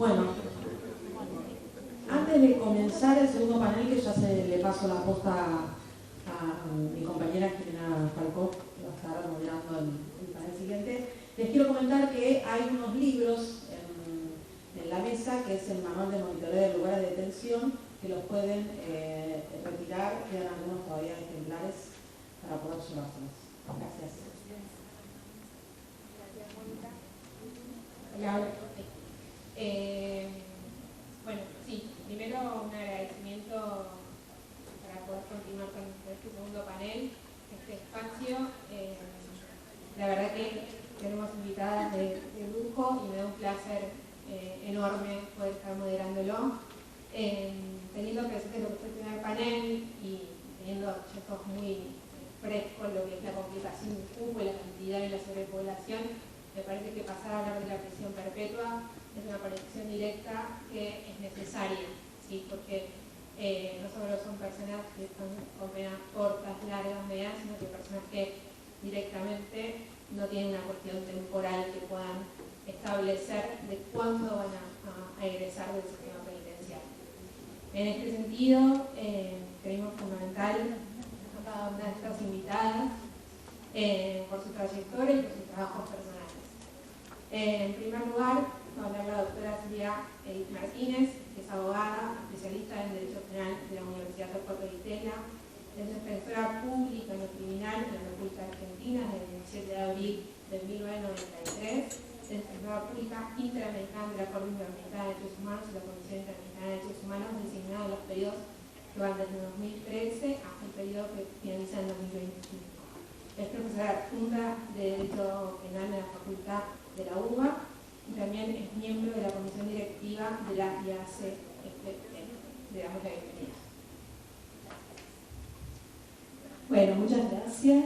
Bueno, antes de comenzar el segundo panel, que ya se le paso la posta a mi compañera Jimena Falcó, que va a estar moderando el panel siguiente, les quiero comentar que hay unos libros en la mesa, que es el manual de monitoreo de lugares de detención, que los pueden retirar, quedan algunos todavía ejemplares para poder llevárselos. Gracias. Bueno, sí, primero un agradecimiento para poder continuar con este segundo panel, este espacio. La verdad que tenemos invitadas de lujo y me da un placer enorme poder estar moderándolo. Teniendo presente lo que fue el primer panel y teniendo hallazgos muy frescos lo que es la complicación del cupo y la cantidad y la sobrepoblación, me parece que pasar a hablar de la prisión perpetua es una conexión directa que es necesaria, ¿sí? Porque no solo son personas que están con penas cortas, largas, medianas, sino que personas que directamente no tienen una cuestión temporal que puedan establecer de cuándo van a egresar del sistema penitenciario. En este sentido, creímos fundamental a cada una de estas invitadas por su trayectoria y por sus trabajos personales. En primer lugar, va a hablar la doctora Silvia Edith Martínez, que es abogada, especialista en Derecho Penal de la Universidad Torcuato Di Tella, es defensora pública en lo criminal en la República Argentina desde el 17 de abril de 1993, es defensora pública interamericana de la Corte Interamericana de Derechos Humanos y la Comisión Interamericana de Derechos Humanos, designada en los periodos que van desde 2013 hasta el periodo que finaliza en 2025. Es profesora adjunta de Derecho Penal de la Facultad de la UBA y también es miembro de la comisión directiva de la IACFP. Le damos la bienvenida. Bueno, muchas gracias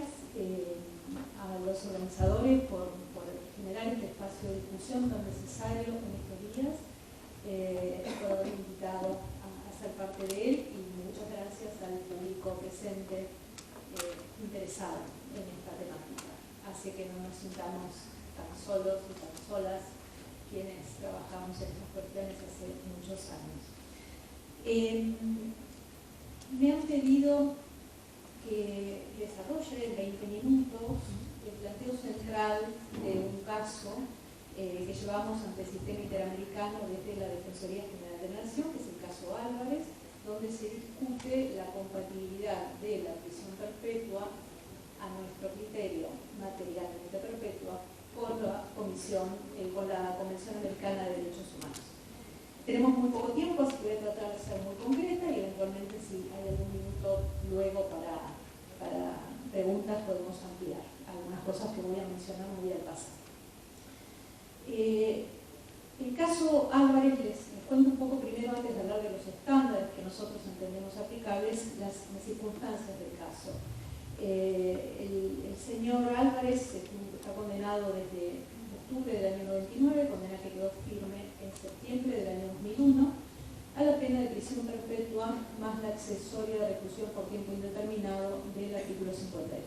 a los organizadores por generar este espacio de discusión tan necesario en estos días, por haber invitado a ser parte de él, y muchas gracias al público presente interesado en esta temática. Hace que no nos sintamos tan solos y tan solas quienes trabajamos en estas cuestiones hace muchos años. Me han pedido que desarrolle en 20 minutos el planteo central de un caso que llevamos ante el sistema interamericano desde la Defensoría General de la Nación, que es el caso Álvarez, donde se discute la compatibilidad de la prisión perpetua a nuestro criterio materialmente perpetua con la Convención Americana de Derechos Humanos. Tenemos muy poco tiempo, así que voy a tratar de ser muy concreta y eventualmente si hay algún minuto luego para preguntas podemos ampliar algunas cosas que voy a mencionar muy al pasar. El caso Álvarez, les cuento un poco primero, antes de hablar de los estándares que nosotros entendemos aplicables, las circunstancias del caso. El señor Álvarez está condenado desde octubre del año 99, condena que quedó firme en septiembre del año 2001, a la pena de prisión perpetua más la accesoria de reclusión por tiempo indeterminado del artículo 52.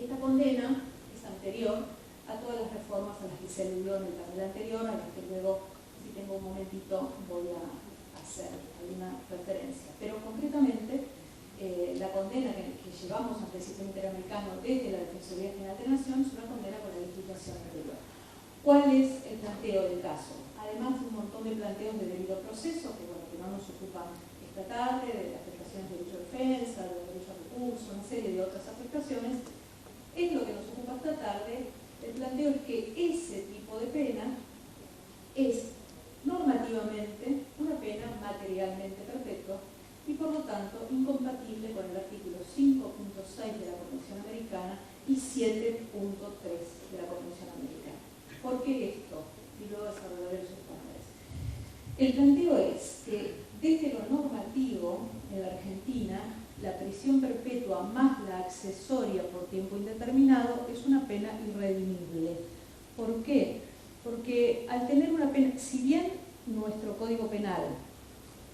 Esta condena es anterior a todas las reformas a las que se aludió en el panel anterior, a las que luego, si tengo un momentito, voy a hacer alguna referencia. Pero concretamente, la condena que llevamos ante el sistema interamericano desde la Defensoría General de la Nación es una condena con la legislación anterior. ¿Cuál es el planteo del caso? Además de un montón de planteos de debido proceso, que no nos ocupan esta tarde, de las afectaciones de derecho de defensa, de derecho a recurso, una serie de otras afectaciones, es lo que nos ocupa esta tarde. El planteo es que ese tipo de pena es normativamente una pena materialmente perpetua y por lo tanto incompatible con el artículo 5.6 de la Convención Americana y 7.3 de la Convención Americana. ¿Por qué esto? Y luego desarrollaré los estándares. El planteo es que desde lo normativo en la Argentina, la prisión perpetua más la accesoria por tiempo indeterminado es una pena irredimible. ¿Por qué? Porque al tener una pena, si bien nuestro Código Penal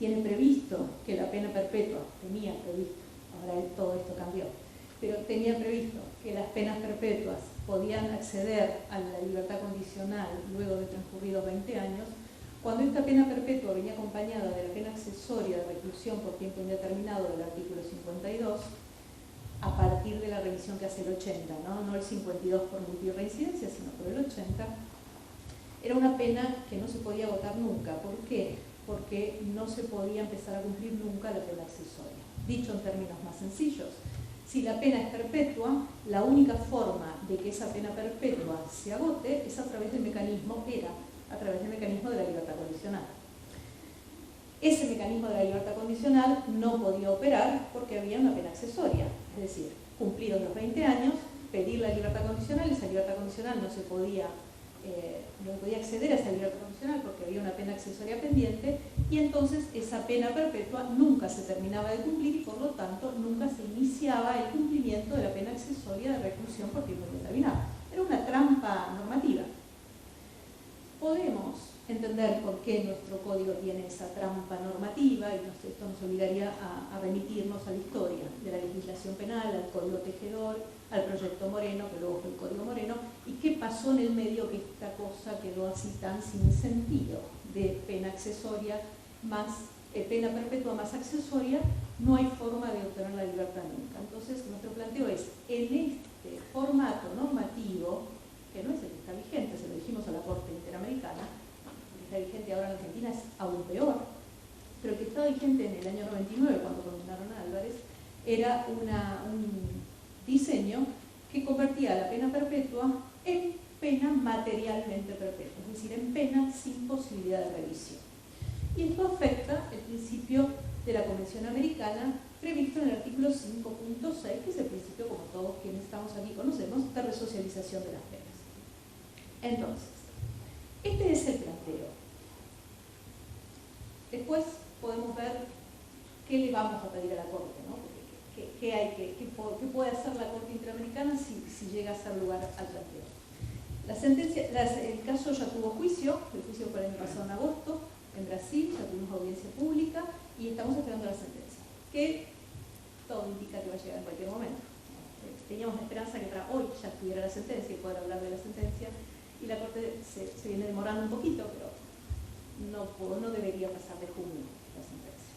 tiene previsto que la pena perpetua, tenía previsto, ahora todo esto cambió, pero tenía previsto que las penas perpetuas podían acceder a la libertad condicional luego de transcurridos 20 años, cuando esta pena perpetua venía acompañada de la pena accesoria de reclusión por tiempo indeterminado del artículo 52, a partir de la revisión que hace el 80, no el 52 por multirreincidencia, sino por el 80, era una pena que no se podía agotar nunca. ¿Por qué? Porque no se podía empezar a cumplir nunca la pena accesoria. Dicho en términos más sencillos, si la pena es perpetua, la única forma de que esa pena perpetua se agote es a través del mecanismo de la libertad condicional. Ese mecanismo de la libertad condicional no podía operar porque había una pena accesoria, es decir, cumplidos los 20 años, pedir la libertad condicional, esa libertad condicional no se podía acceder a esa libertad condicional porque había una pena accesoria pendiente, y entonces esa pena perpetua nunca se terminaba de cumplir y por lo tanto nunca se iniciaba el cumplimiento de la pena accesoria de reclusión por tiempo indeterminado. Era una trampa normativa. Podemos entender por qué nuestro código tiene esa trampa normativa, y esto nos obligaría a remitirnos a la historia de la legislación penal, al Código Tejedor, al Proyecto Moreno, que luego fue el Código Moreno, y qué pasó en el medio que esta cosa quedó así tan sin sentido, de pena accesoria más pena perpetua más accesoria, no hay forma de obtener la libertad nunca. Entonces, nuestro planteo es, en este formato normativo, que no es el que está vigente, se lo dijimos a la Corte Interamericana, el que está vigente ahora en Argentina es aún peor, pero el que estaba vigente en el año 99, cuando condenaron a Álvarez, era un diseño que convertía la pena perpetua en pena materialmente perpetua, es decir, en pena sin posibilidad de revisión. Y esto afecta el principio de la Convención Americana previsto en el artículo 5.6, que es el principio, como todos quienes estamos aquí conocemos, de resocialización de las penas. Entonces, este es el planteo. Después podemos ver qué le vamos a pedir a la Corte, ¿no? ¿Qué puede hacer la Corte Interamericana si llega a ser lugar al planteo? La sentencia, el caso ya tuvo juicio, el juicio fue el año pasado en agosto, en Brasil, ya tuvimos audiencia pública y estamos esperando la sentencia, que todo indica que va a llegar en cualquier momento. Teníamos la esperanza que para hoy ya estuviera la sentencia y poder hablar de la sentencia, y la Corte se viene demorando un poquito, pero no debería pasar de junio la sentencia.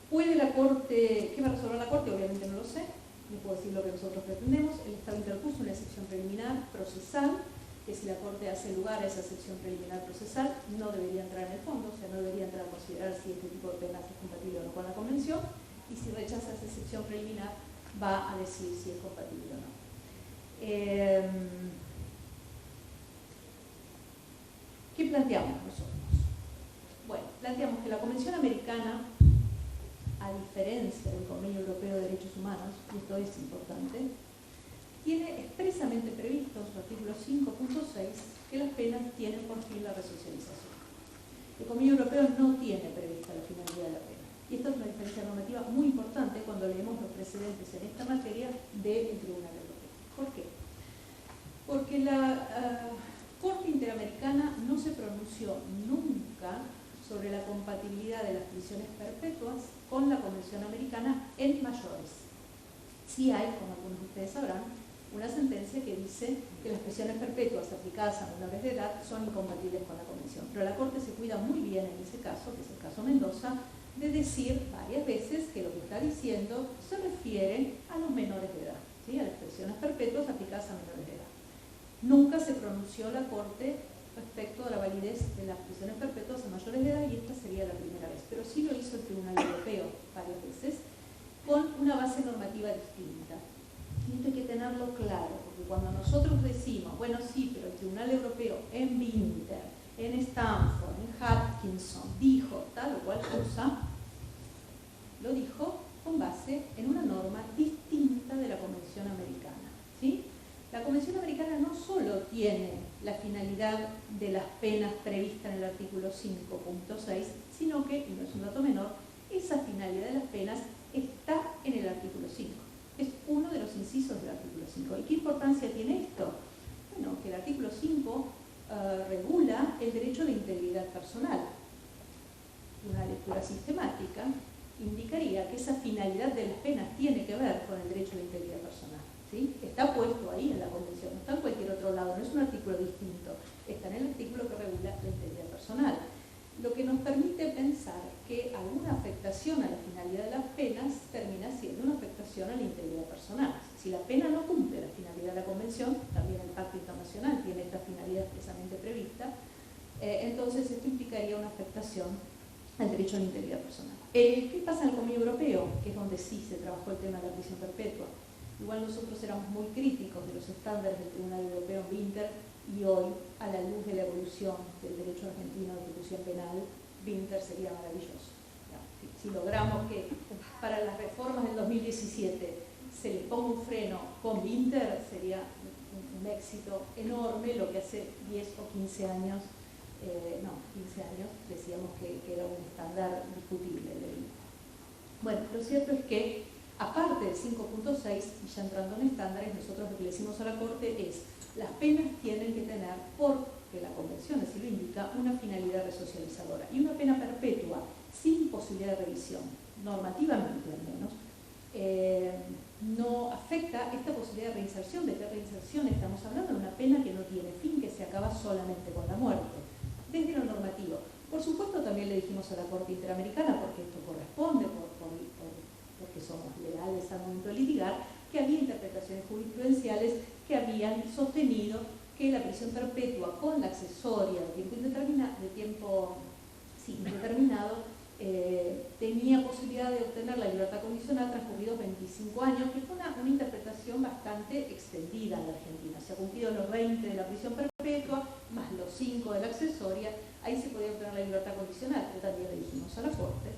¿Puede la Corte, qué va a resolver la Corte? Obviamente no lo sé, no puedo decir lo que nosotros pretendemos. El Estado interpuso una excepción preliminar procesal, que si la Corte hace lugar a esa excepción preliminar procesal, no debería entrar en el fondo, o sea, no debería entrar a considerar si este tipo de penas es compatible o no con la Convención, y si rechaza esa excepción preliminar, va a decir si es compatible o no. ¿Qué planteamos nosotros? Bueno, planteamos que la Convención Americana, a diferencia del Convenio Europeo de Derechos Humanos, y esto es importante, tiene expresamente previsto en su artículo 5.6 que las penas tienen por fin la resocialización. El Convenio Europeo no tiene prevista la finalidad de la pena. Y esta es una diferencia normativa muy importante cuando leemos los precedentes en esta materia del Tribunal Europeo. ¿Por qué? Porque la Corte Interamericana no se pronunció nunca sobre la compatibilidad de las prisiones perpetuas con la Convención Americana en mayores. Sí hay, como algunos de ustedes sabrán, una sentencia que dice que las prisiones perpetuas aplicadas a menores de edad son incompatibles con la Convención. Pero la Corte se cuida muy bien en ese caso, que es el caso Mendoza, de decir varias veces que lo que está diciendo se refiere a los menores de edad, ¿sí? A las prisiones perpetuas aplicadas a menores de edad. Nunca se pronunció la Corte respecto a la validez de las prisiones perpetuas a mayores de edad, y esta sería la primera vez. Pero sí lo hizo el Tribunal Europeo varias veces, con una base normativa distinta. Y esto hay que tenerlo claro, porque cuando nosotros decimos, bueno, sí, pero el Tribunal Europeo en Winter, en Stanford, en Hutchinson, dijo tal o cual cosa, lo dijo con base en una norma distinta de la Convención Americana, ¿sí? La Convención Americana no solo tiene la finalidad de las penas previstas en el artículo 5.6, sino que, y no es un dato menor, esa finalidad de las penas está en el artículo 5. Es uno de los incisos del artículo 5. ¿Y qué importancia tiene esto? Bueno, que el artículo 5 regula el derecho de integridad personal. Una lectura sistemática indicaría que esa finalidad de las penas tiene que ver con el derecho de integridad personal. ¿sí? Está puesto ahí en la Convención, no está en cualquier otro lado, no es un artículo distinto, está en el artículo que regula la integridad personal. Lo que nos permite pensar que alguna afectación a la finalidad de las penas termina siendo una afectación a la integridad personal. Si la pena no cumple la finalidad de la Convención, también el Pacto Internacional tiene esta finalidad expresamente prevista, entonces esto implicaría una afectación al derecho a la integridad personal. ¿Qué pasa en el Convenio Europeo? Que es donde sí se trabajó el tema de la prisión perpetua. Igual nosotros éramos muy críticos de los estándares del Tribunal Europeo en Winter, y hoy, a la luz de la evolución del derecho argentino de ejecución penal, Winter sería maravilloso. Si logramos que para las reformas del 2017 se les ponga un freno con Winter, sería un éxito enorme, lo que hace 10 o 15 años, 15 años, decíamos que era un estándar discutible. Bueno, lo cierto es que, aparte del 5.6, y ya entrando en estándares, nosotros lo que le decimos a la Corte es: las penas tienen que tener, porque la Convención así lo indica, una finalidad resocializadora. Y una pena perpetua, sin posibilidad de revisión, normativamente al menos, no afecta esta posibilidad de reinserción. ¿De qué reinserción estamos hablando? De una pena que no tiene fin, que se acaba solamente con la muerte. Desde lo normativo. Por supuesto, también le dijimos a la Corte Interamericana, porque esto corresponde, porque somos legales al momento de litigar, que había interpretaciones jurisprudenciales que habían sostenido que la prisión perpetua con la accesoria de tiempo indeterminado tenía posibilidad de obtener la libertad condicional transcurridos 25 años, que fue una interpretación bastante extendida en la Argentina. Se ha cumplido los 20 de la prisión perpetua, más los 5 de la accesoria, ahí se podía obtener la libertad condicional, pero también le dijimos a la Corte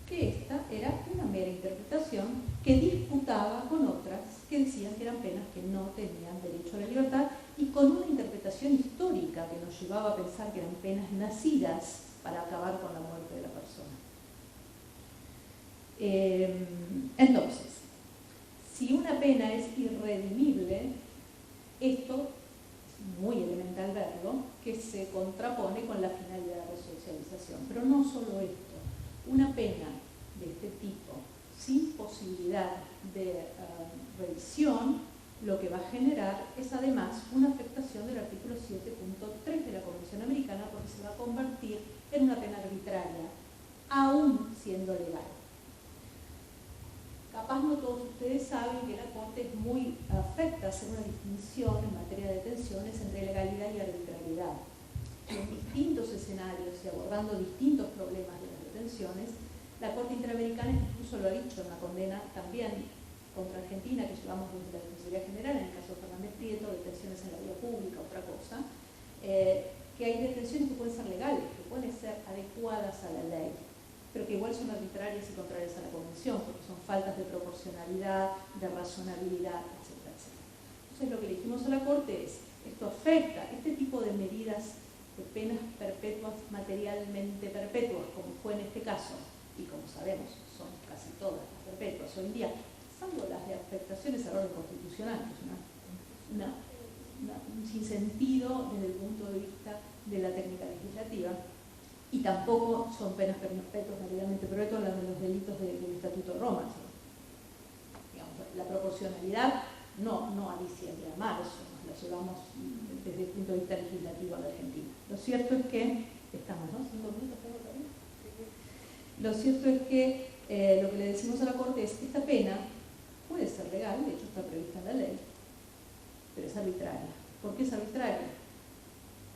que esta era una mera interpretación que disputaba con otras que decían que eran penas que no tenían derecho a la libertad, y con una interpretación histórica que nos llevaba a pensar que eran penas nacidas para acabar con la muerte de la persona. Entonces, si una pena es irredimible, esto es muy elemental verlo, que se contrapone con la finalidad de resocialización. Pero no solo esto, una pena de este tipo, sin posibilidad de revisión, lo que va a generar es además una afectación del artículo 7.3 de la Convención Americana, porque se va a convertir en una pena arbitraria, aún siendo legal. Capaz no todos ustedes saben que la Corte es muy afecta a hacer una distinción en materia de detenciones entre legalidad y arbitrariedad. En distintos escenarios y abordando distintos problemas de las detenciones, la Corte Interamericana incluso lo ha dicho en una condena también contra Argentina, que llevamos desde la Defensoría General, en el caso de Fernández Prieto, detenciones en la vía pública, otra cosa, que hay detenciones que pueden ser legales, que pueden ser adecuadas a la ley, pero que igual son arbitrarias y contrarias a la Convención, porque son faltas de proporcionalidad, de razonabilidad, etcétera, etcétera. Entonces lo que le dijimos a la Corte es: esto afecta, este tipo de medidas de penas perpetuas, materialmente perpetuas, como fue en este caso, y como sabemos son casi todas las perpetuas hoy en día, salvo las de afectaciones al orden constitucional, que es un sinsentido desde el punto de vista de la técnica legislativa, y tampoco son penas perpetuas materialmente perpetuas las de los delitos del Estatuto de Roma. Digamos, la proporcionalidad no a diciembre, a marzo, la llevamos desde el punto de vista legislativo a la Argentina. Lo cierto es que, estamos, ¿no? 5 minutos, ¿tengo también? Lo cierto es que lo que le decimos a la Corte es: esta pena puede ser legal, de hecho está prevista en la ley, pero es arbitraria. ¿Por qué es arbitraria?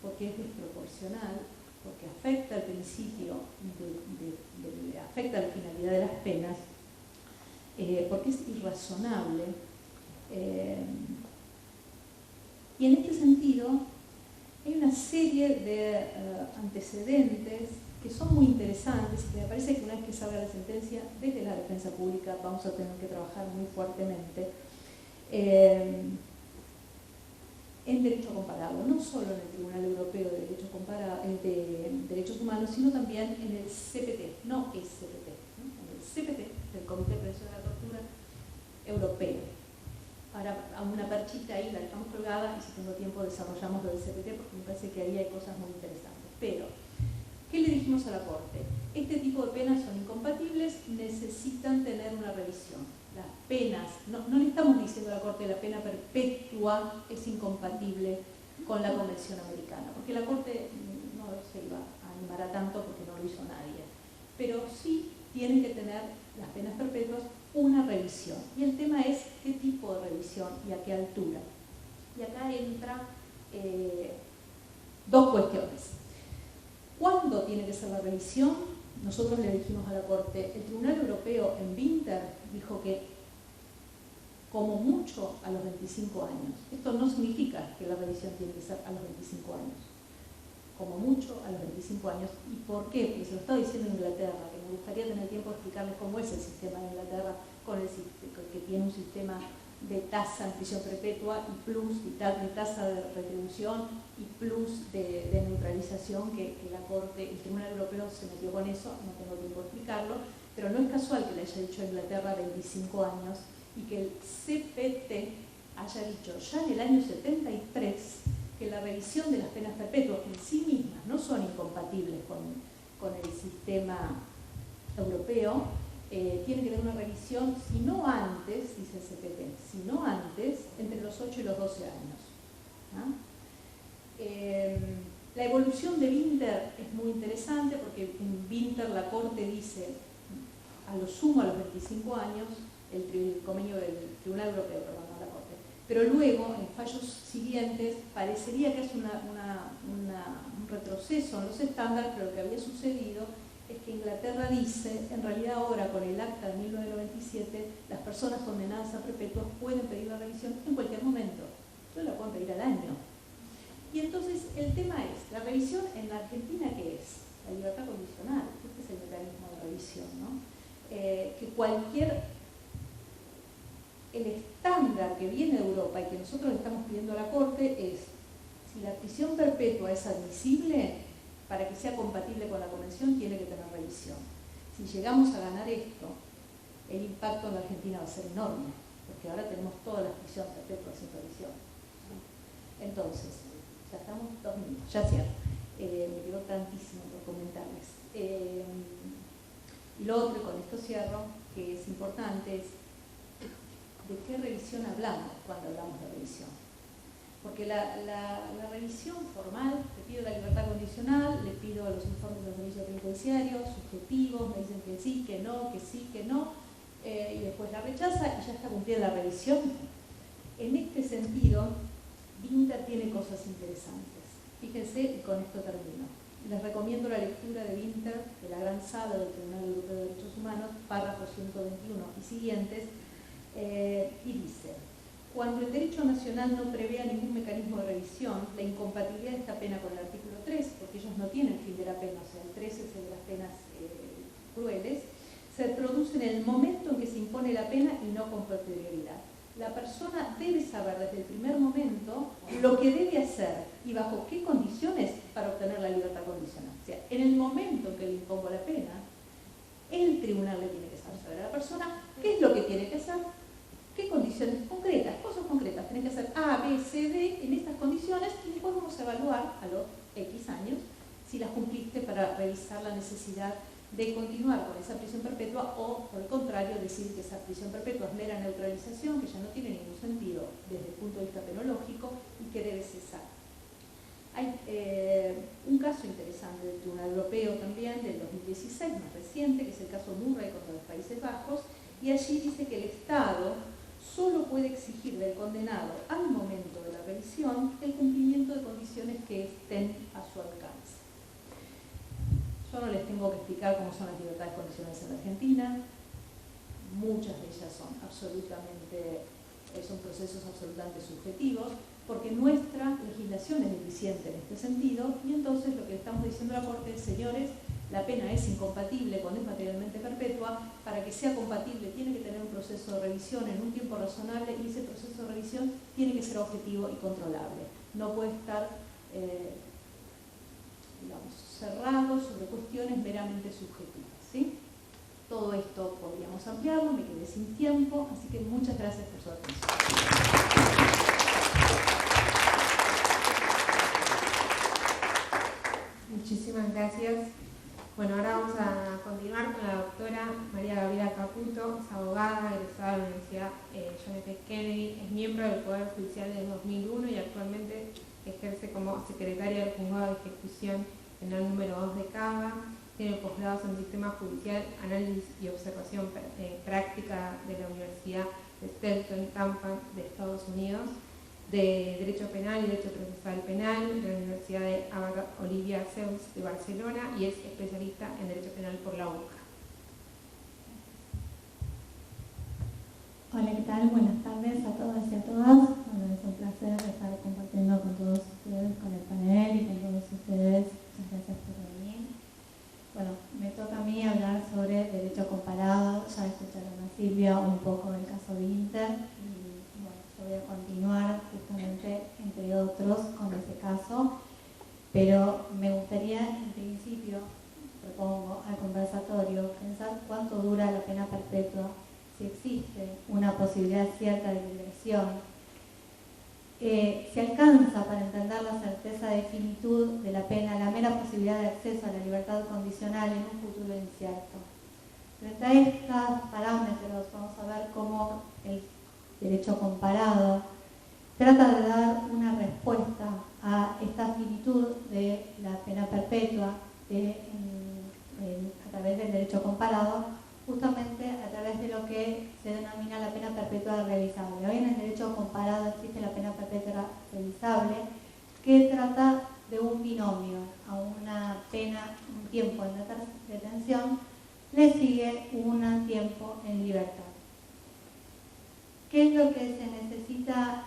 Porque es desproporcional, porque afecta al principio, afecta a la finalidad de las penas, porque es irrazonable. Y en este sentido hay una serie de antecedentes que son muy interesantes y que me parece que una vez que salga la sentencia, desde la defensa pública vamos a tener que trabajar muy fuertemente en derecho comparado, no solo en el Tribunal Europeo de Derechos Humanos, sino también en el CPT, no SPT, ¿no? En el CPT, el Comité de Prevención de la Tortura Europeo. Ahora, a una perchita ahí, la dejamos colgada, y si tengo tiempo desarrollamos lo del CPT, porque me parece que ahí hay cosas muy interesantes. Pero, ¿qué le dijimos a la Corte? Este tipo de penas son incompatibles, necesitan tener una revisión. las penas, no le estamos diciendo a la Corte la pena perpetua es incompatible con la Convención Americana, porque la Corte no se iba a animar a tanto porque no lo hizo nadie, pero sí tienen que tener las penas perpetuas una revisión. Y el tema es qué tipo de revisión y a qué altura. Y acá entra dos cuestiones. ¿Cuándo tiene que ser la revisión? Nosotros le dijimos a la Corte, el Tribunal Europeo en Winter dijo que como mucho a los 25 años. Esto no significa que la revisión tiene que ser a los 25 años. Como mucho a los 25 años. ¿Y por qué? Porque se lo estaba diciendo Inglaterra, que me gustaría tener tiempo de explicarles cómo es el sistema de Inglaterra, que tiene un sistema de tasa en prisión perpetua y plus, de tasa de retribución y plus de neutralización que la Corte, el Tribunal Europeo se metió con eso, no tengo tiempo de explicarlo, pero no es casual que le haya dicho a Inglaterra 25 años y que el CPT haya dicho ya en el año 73 que la revisión de las penas perpetuas en sí mismas no son incompatibles con el sistema europeo, tiene que tener una revisión, si no antes, dice el CPT, si no antes, entre los 8 y los 12 años. ¿Ah? La evolución de Winter es muy interesante porque en Winter la Corte dice a lo sumo a los 25 años, el convenio del Tribunal Europeo, perdón, no la Corte, pero luego en fallos siguientes parecería que es un retroceso en los estándares, pero lo que había sucedido es que Inglaterra dice, en realidad ahora con el acta de 1997, las personas condenadas a perpetuas pueden pedir la revisión en cualquier momento. Entonces la pueden pedir al año. Y entonces el tema es, la revisión en la Argentina, ¿qué es? La libertad condicional. Este es el mecanismo de revisión, ¿no? El estándar que viene de Europa y que nosotros le estamos pidiendo a la Corte es, si la prisión perpetua es admisible, para que sea compatible con la Convención tiene que tener revisión. Si llegamos a ganar esto, el impacto en la Argentina va a ser enorme, porque ahora tenemos todas las prisiones perpetuas sin revisión. Entonces, ya estamos 2 minutos, ya cierro. Me quedó tantísimo por comentarles. Y lo otro, y con esto cierro, que es importante, es de qué revisión hablamos cuando hablamos de revisión. Porque la revisión formal, le pido la libertad condicional, le pido los informes de los servicios penitenciarios, subjetivos, me dicen que sí, que no, que sí, que no, y después la rechaza y ya está cumplida la revisión. En este sentido, Winter tiene cosas interesantes. Fíjense, y con esto termino. Les recomiendo la lectura de Winter, de la Gran Sala del Tribunal Europeo de Derechos Humanos, párrafo 121 y siguientes, y dice: cuando el derecho nacional no prevea ningún mecanismo de revisión, la incompatibilidad de esta pena con el artículo 3, porque ellos no tienen fin de la pena, o sea, el 3 es el de las penas crueles, se produce en el momento en que se impone la pena y no con posterioridad. La persona debe saber desde el primer momento lo que debe hacer y bajo qué condiciones para obtener la libertad condicional. O sea, en el momento en que le impongo la pena, el tribunal le tiene que saber a la persona qué es lo que tiene que hacer, qué condiciones concretas, cosas concretas. Tienen que hacer A, B, C, D en estas condiciones y después vamos a evaluar a los X años si las cumpliste para revisar la necesidad de continuar con esa prisión perpetua o, por el contrario, decir que esa prisión perpetua es mera neutralización, que ya no tiene ningún sentido desde el punto de vista penológico y que debe cesar. Hay un caso interesante del Tribunal Europeo también, del 2016, más reciente, que es el caso Murray contra los Países Bajos, y allí dice que el Estado solo puede exigir del condenado al momento de la revisión el cumplimiento de condiciones que estén a su alcance. Yo no les tengo que explicar cómo son las libertades condicionales en la Argentina. Muchas de ellas son procesos absolutamente subjetivos, porque nuestra legislación es deficiente en este sentido, y entonces lo que le estamos diciendo a la Corte es: señores, la pena es incompatible con es materialmente perpetua, para que sea compatible tiene que tener un proceso de revisión en un tiempo razonable, y ese proceso de revisión tiene que ser objetivo y controlable. No puede estar cerrado sobre cuestiones meramente subjetivas, ¿sí? Todo esto podríamos ampliarlo, me quedé sin tiempo, así que muchas gracias por su atención. Muchísimas gracias. Bueno, ahora vamos a continuar con la doctora María Gabriela Caputo, es abogada, egresada de la Judicial desde 2001 y actualmente ejerce como secretaria del Juzgado de Ejecución Penal número 2 de Cava. Tiene posgrados en Sistema Judicial, Análisis y Observación Práctica de la Universidad de Stelton, Tampa, de Estados Unidos, de Derecho Penal y Derecho Procesal Penal de la Universidad de Olivia Zeus de Barcelona y es especialista en Derecho Penal por la UCA. Hola, ¿qué tal? Buenas tardes a todas y a todas. Bueno, es un placer estar compartiendo con todos ustedes, con el panel y con todos ustedes. Muchas gracias por venir. Bueno, me toca a mí hablar sobre derecho comparado. Ya escucharon a Silvia un poco del caso de Inter y bueno, yo voy a continuar justamente, entre otros, con ese caso. Pero me gustaría, en principio, propongo al conversatorio, pensar cuánto dura la pena perpetua, si existe una posibilidad cierta de liberación, si alcanza para entender la certeza de finitud de la pena la mera posibilidad de acceso a la libertad condicional en un futuro incierto. Frente a estos parámetros vamos a ver cómo el derecho comparado trata de dar una respuesta a esta finitud de la pena perpetua a través del derecho comparado, justamente a través de lo que se denomina la pena perpetua revisable. Hoy en el derecho comparado existe la pena perpetua revisable, que trata de un binomio. A una pena, un tiempo en detención, le sigue un tiempo en libertad. ¿Qué es lo que se necesita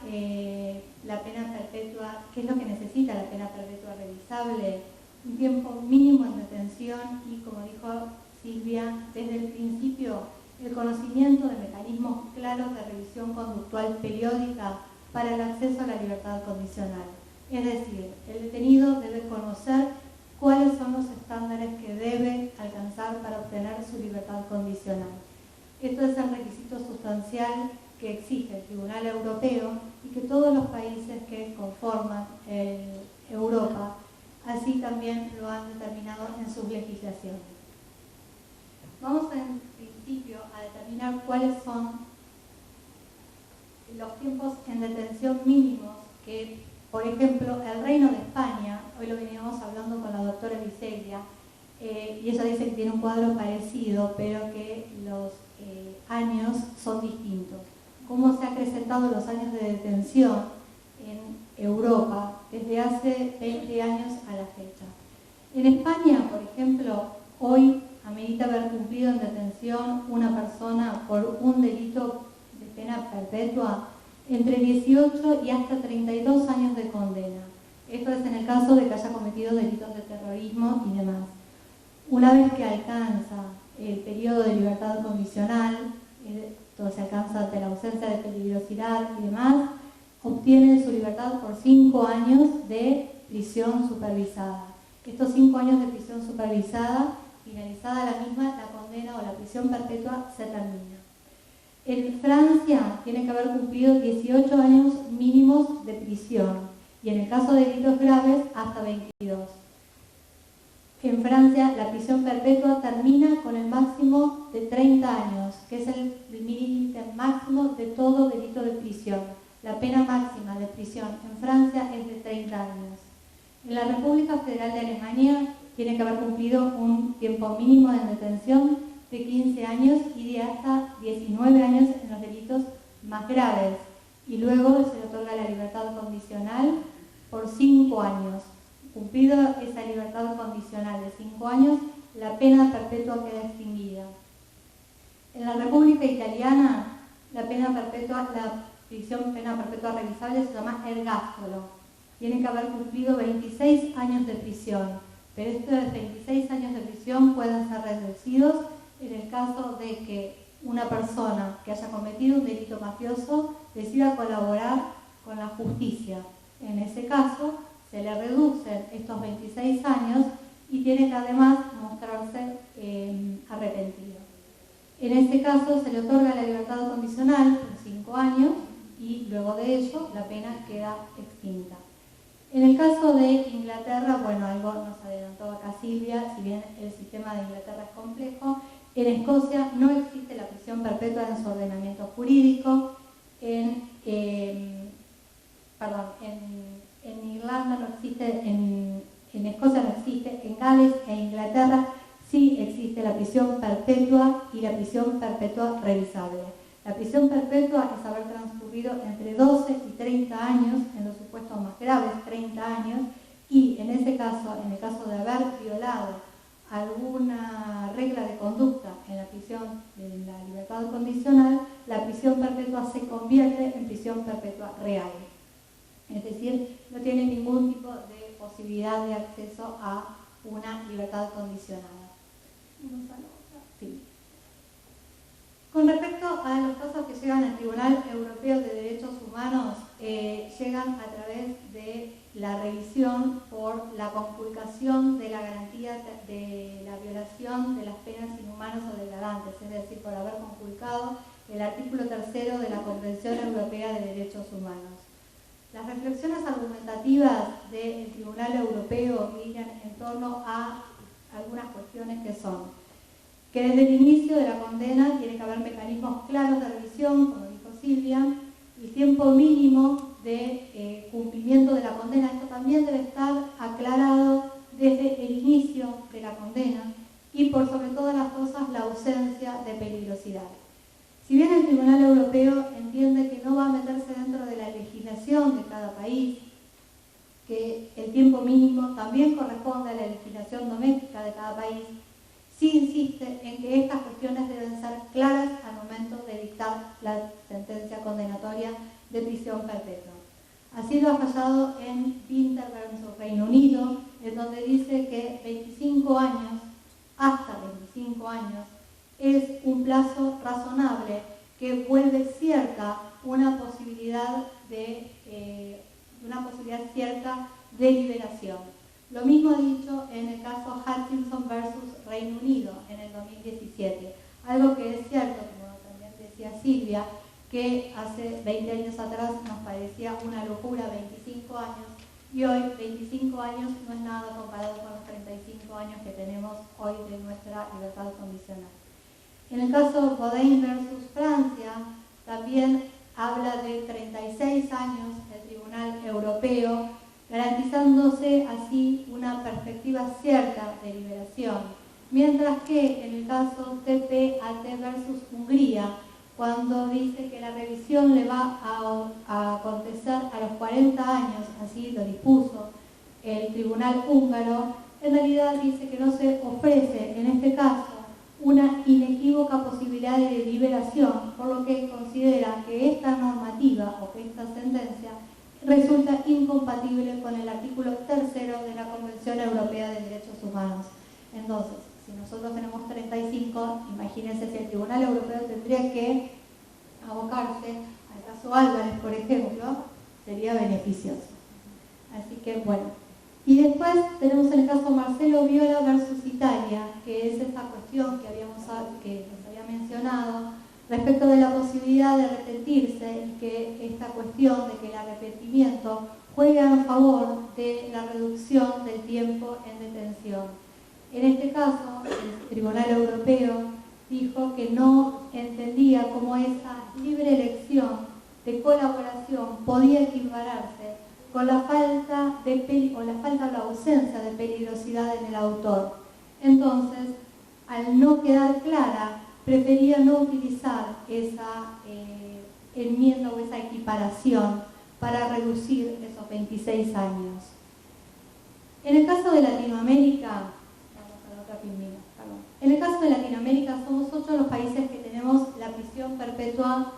la pena perpetua? ¿Qué es lo que necesita la pena perpetua revisable? Un tiempo mínimo en detención y, como dijo Silvia, desde el principio, el conocimiento de mecanismos claros de revisión conductual periódica para el acceso a la libertad condicional. Es decir, el detenido debe conocer cuáles son los estándares que debe alcanzar para obtener su libertad condicional. Esto es el requisito sustancial que exige el Tribunal Europeo y que todos los países que conforman Europa así también lo han determinado en sus legislaciones. Vamos en principio a determinar cuáles son los tiempos en detención mínimos que, por ejemplo, el Reino de España, hoy lo veníamos hablando con la doctora Biseglia, y ella dice que tiene un cuadro parecido, pero que los años son distintos. ¿Cómo se han acrecentado los años de detención en Europa desde hace 20 años a la fecha? En España, por ejemplo, hoy amerita haber cumplido en detención una persona por un delito de pena perpetua entre 18 y hasta 32 años de condena. Esto es en el caso de que haya cometido delitos de terrorismo y demás. Una vez que alcanza el periodo de libertad condicional, todo se alcanza ante la ausencia de peligrosidad y demás, obtiene su libertad por 5 años de prisión supervisada. Estos 5 años de prisión supervisada, finalizada la misma, la condena o la prisión perpetua se termina. En Francia tiene que haber cumplido 18 años mínimos de prisión y en el caso de delitos graves hasta 22. En Francia la prisión perpetua termina con el máximo de 30 años, que es el límite máximo de todo delito de prisión. La pena máxima de prisión en Francia es de 30 años. En la República Federal de Alemania tiene que haber cumplido un tiempo mínimo de detención de 15 años y de hasta 19 años en los delitos más graves. Y luego se le otorga la libertad condicional por 5 años. Cumplido esa libertad condicional de 5 años, la pena perpetua queda extinguida. En la República Italiana, la pena perpetua revisable se llama ergástolo. Tiene que haber cumplido 26 años de prisión, pero estos 26 años de prisión pueden ser reducidos en el caso de que una persona que haya cometido un delito mafioso decida colaborar con la justicia. En ese caso, se le reducen estos 26 años y tiene que además mostrarse arrepentido. En este caso, se le otorga la libertad condicional por 5 años y luego de ello la pena queda extinta. En el caso de Inglaterra, bueno, algo nos adelantó acá Silvia, si bien el sistema de Inglaterra es complejo, en Escocia no existe la prisión perpetua en su ordenamiento jurídico, en perdón, en Irlanda no existe, en Escocia no existe, en Gales e Inglaterra sí existe la prisión perpetua y la prisión perpetua revisable. La prisión perpetua es haber transcurrido entre 12 y 30 años, en los supuestos más graves, 30 años, y en ese caso, en el caso de haber violado alguna regla de conducta en la prisión de la libertad condicional, la prisión perpetua se convierte en prisión perpetua real. Es decir, no tiene ningún tipo de posibilidad de acceso a una libertad condicionada. Sí. Con respecto a los casos que llegan al Tribunal Europeo de Derechos Humanos, llegan a través de la revisión por la conculcación de la garantía de la violación de las penas inhumanas o degradantes, es decir, por haber conculcado el artículo 3 de la Convención Europea de Derechos Humanos. Las reflexiones argumentativas del Tribunal Europeo giran en torno a algunas cuestiones que son que desde el inicio de la condena tiene que haber mecanismos claros de revisión, como dijo Silvia, el tiempo mínimo de cumplimiento de la condena. Esto también debe estar aclarado desde el inicio de la condena y por sobre todas las cosas la ausencia de peligrosidad. Si bien el Tribunal Europeo entiende que no va a meterse dentro de la legislación de cada país, que el tiempo mínimo también corresponde a la legislación doméstica de cada país, sí insiste en que estas cuestiones deben ser claras al momento de dictar la sentencia condenatoria de prisión perpetua. Así lo ha fallado en Winter versus Reino Unido, en donde dice que 25 años, hasta 25 años, es un plazo razonable que vuelve cierta una posibilidad cierta de liberación. Lo mismo dicho en el caso Hutchinson versus Reino Unido en el 2017. Algo que es cierto, como también decía Silvia, que hace 20 años atrás nos parecía una locura 25 años y hoy 25 años no es nada comparado con los 35 años que tenemos hoy de nuestra libertad condicional. En el caso Boudin versus Francia también habla de 36 años el Tribunal Europeo, garantizándose así una perspectiva cierta de liberación, mientras que en el caso TPAT versus Hungría, cuando dice que la revisión le va a acontecer a los 40 años, así lo dispuso el Tribunal húngaro, en realidad dice que no se ofrece en este caso una inequívoca posibilidad de liberación, por lo que considera que esta normativa o que esta sentencia resulta incompatible con el artículo 3 de la Convención Europea de Derechos Humanos. Entonces, si nosotros tenemos 35, imagínense si el Tribunal Europeo tendría que abocarse al caso Álvarez, por ejemplo, sería beneficioso. Así que, bueno. Y después tenemos el caso Marcelo Viola versus Italia, que es esta cuestión que les había mencionado, respecto de la posibilidad de arrepentirse y que esta cuestión de que el arrepentimiento juega a favor de la reducción del tiempo en detención. En este caso, el Tribunal Europeo dijo que no entendía cómo esa libre elección de colaboración podía equipararse con la falta o la ausencia de peligrosidad en el autor. Entonces, al no quedar clara, prefería no utilizar esa enmienda o esa equiparación para reducir esos 26 años. En el caso de Latinoamérica, somos 8 los países que tenemos la prisión perpetua.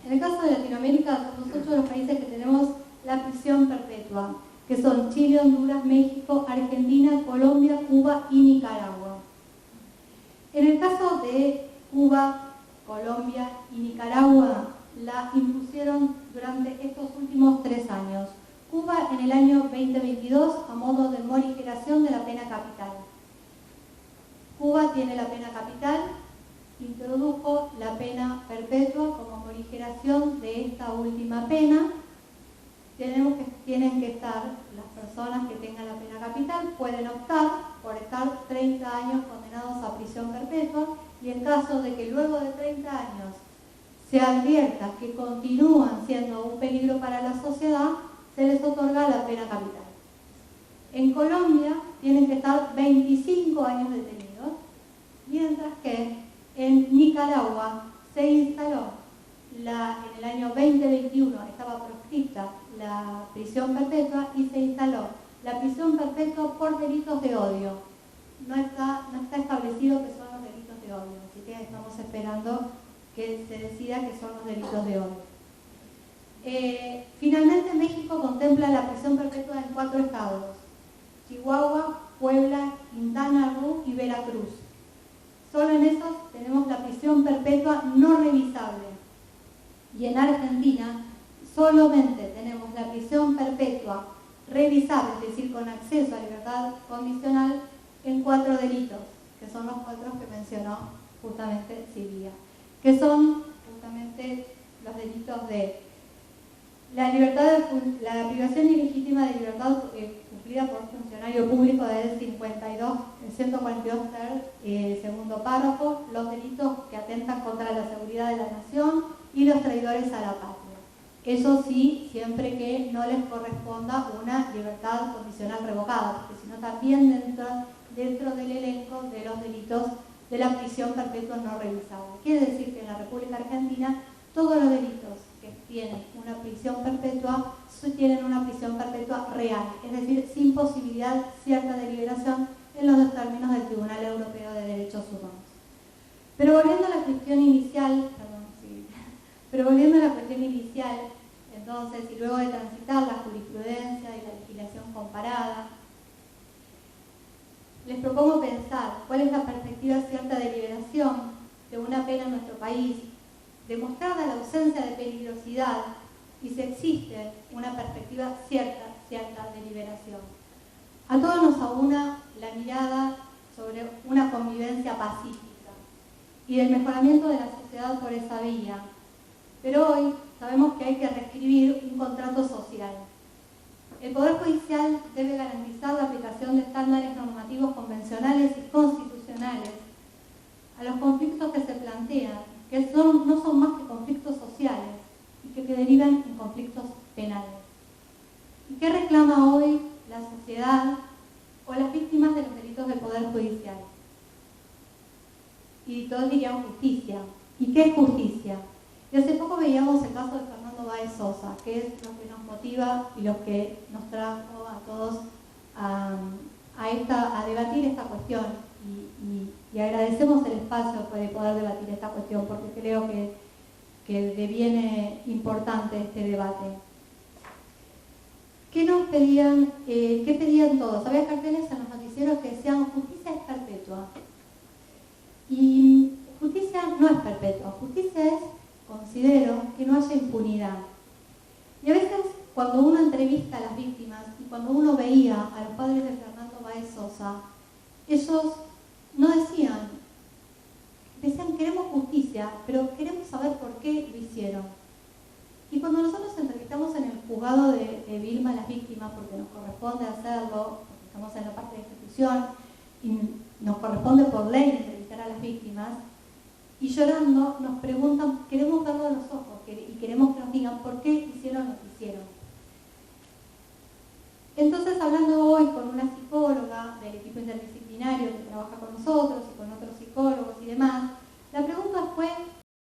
En el caso de Latinoamérica, somos 8 los países que tenemos la prisión perpetua, que son Chile, Honduras, México, Argentina, Colombia, Cuba y Nicaragua. En el caso de Cuba, Colombia y Nicaragua, la impusieron durante estos últimos 3 años. Cuba en el año 2022 a modo de morigeración de la pena capital. Cuba tiene la pena capital, introdujo la pena perpetua como morigeración de esta última pena. Tienen que estar, las personas que tengan la pena capital pueden optar por estar 30 años condenados a prisión perpetua y en caso de que luego de 30 años se advierta que continúan siendo un peligro para la sociedad, se les otorga la pena capital. En Colombia tienen que estar 25 años detenidos, mientras que en Nicaragua se instaló, en el año 2021 estaba proscripta la prisión perpetua y se instaló la prisión perpetua por delitos de odio. No está establecido que son los delitos de odio, así que estamos esperando que se decida que son los delitos de odio. Finalmente México contempla la prisión perpetua en 4 estados: Chihuahua, Puebla, Quintana Roo y Veracruz. Solo en esos tenemos la prisión perpetua no revisable. Y en Argentina solamente tenemos la prisión perpetua revisable, es decir, con acceso a libertad condicional, en 4 delitos, que son los 4 que mencionó justamente Silvia, que son justamente los delitos de la privación ilegítima de libertad cumplida por un funcionario público del 142 segundo párrafo, los delitos que atentan contra la seguridad de la nación y los traidores a la patria. Eso sí, siempre que no les corresponda una libertad condicional revocada, porque sino también dentro del elenco de los delitos de la prisión perpetua no revisable. Quiere decir que en la República Argentina todos los delitos que tienen una prisión perpetua tienen una prisión perpetua real, es decir, sin posibilidad cierta de liberación en los términos del Tribunal Europeo de Derechos Humanos. Pero volviendo a la cuestión inicial, entonces, y luego de transitar la jurisprudencia y la legislación comparada, les propongo pensar cuál es la perspectiva cierta de liberación de una pena en nuestro país, demostrada la ausencia de peligrosidad y si existe una perspectiva cierta de liberación. A todos nos aúna la mirada sobre una convivencia pacífica y del mejoramiento de la sociedad por esa vía. Pero hoy sabemos que hay que reescribir un contrato social. El Poder Judicial debe garantizar la aplicación de estándares normativos convencionales y constitucionales a los conflictos que se plantean, que no son más que conflictos sociales y que derivan en conflictos penales. ¿Y qué reclama hoy la sociedad o las víctimas de los delitos del Poder Judicial? Y todos dirían justicia. ¿Y qué es justicia? Y hace poco veíamos el caso de Fernando Báez Sosa, que es lo que nos motiva y lo que nos trajo a todos a debatir esta cuestión. Y agradecemos el espacio para poder debatir esta cuestión, porque creo que deviene importante este debate. ¿Qué nos pedían? ¿Qué pedían todos? Había carteles en los noticieros que decían justicia es perpetua. Y justicia no es perpetua, justicia es, considero, que no haya impunidad. Y a veces cuando uno entrevista a las víctimas y cuando uno veía a los padres de Fernando Báez Sosa, ellos no decían queremos justicia, pero queremos saber por qué lo hicieron. Y cuando nosotros entrevistamos en el juzgado de Vilma a las víctimas, porque nos corresponde hacerlo, porque estamos en la parte de ejecución y nos corresponde por ley entrevistar a las víctimas, y llorando nos preguntan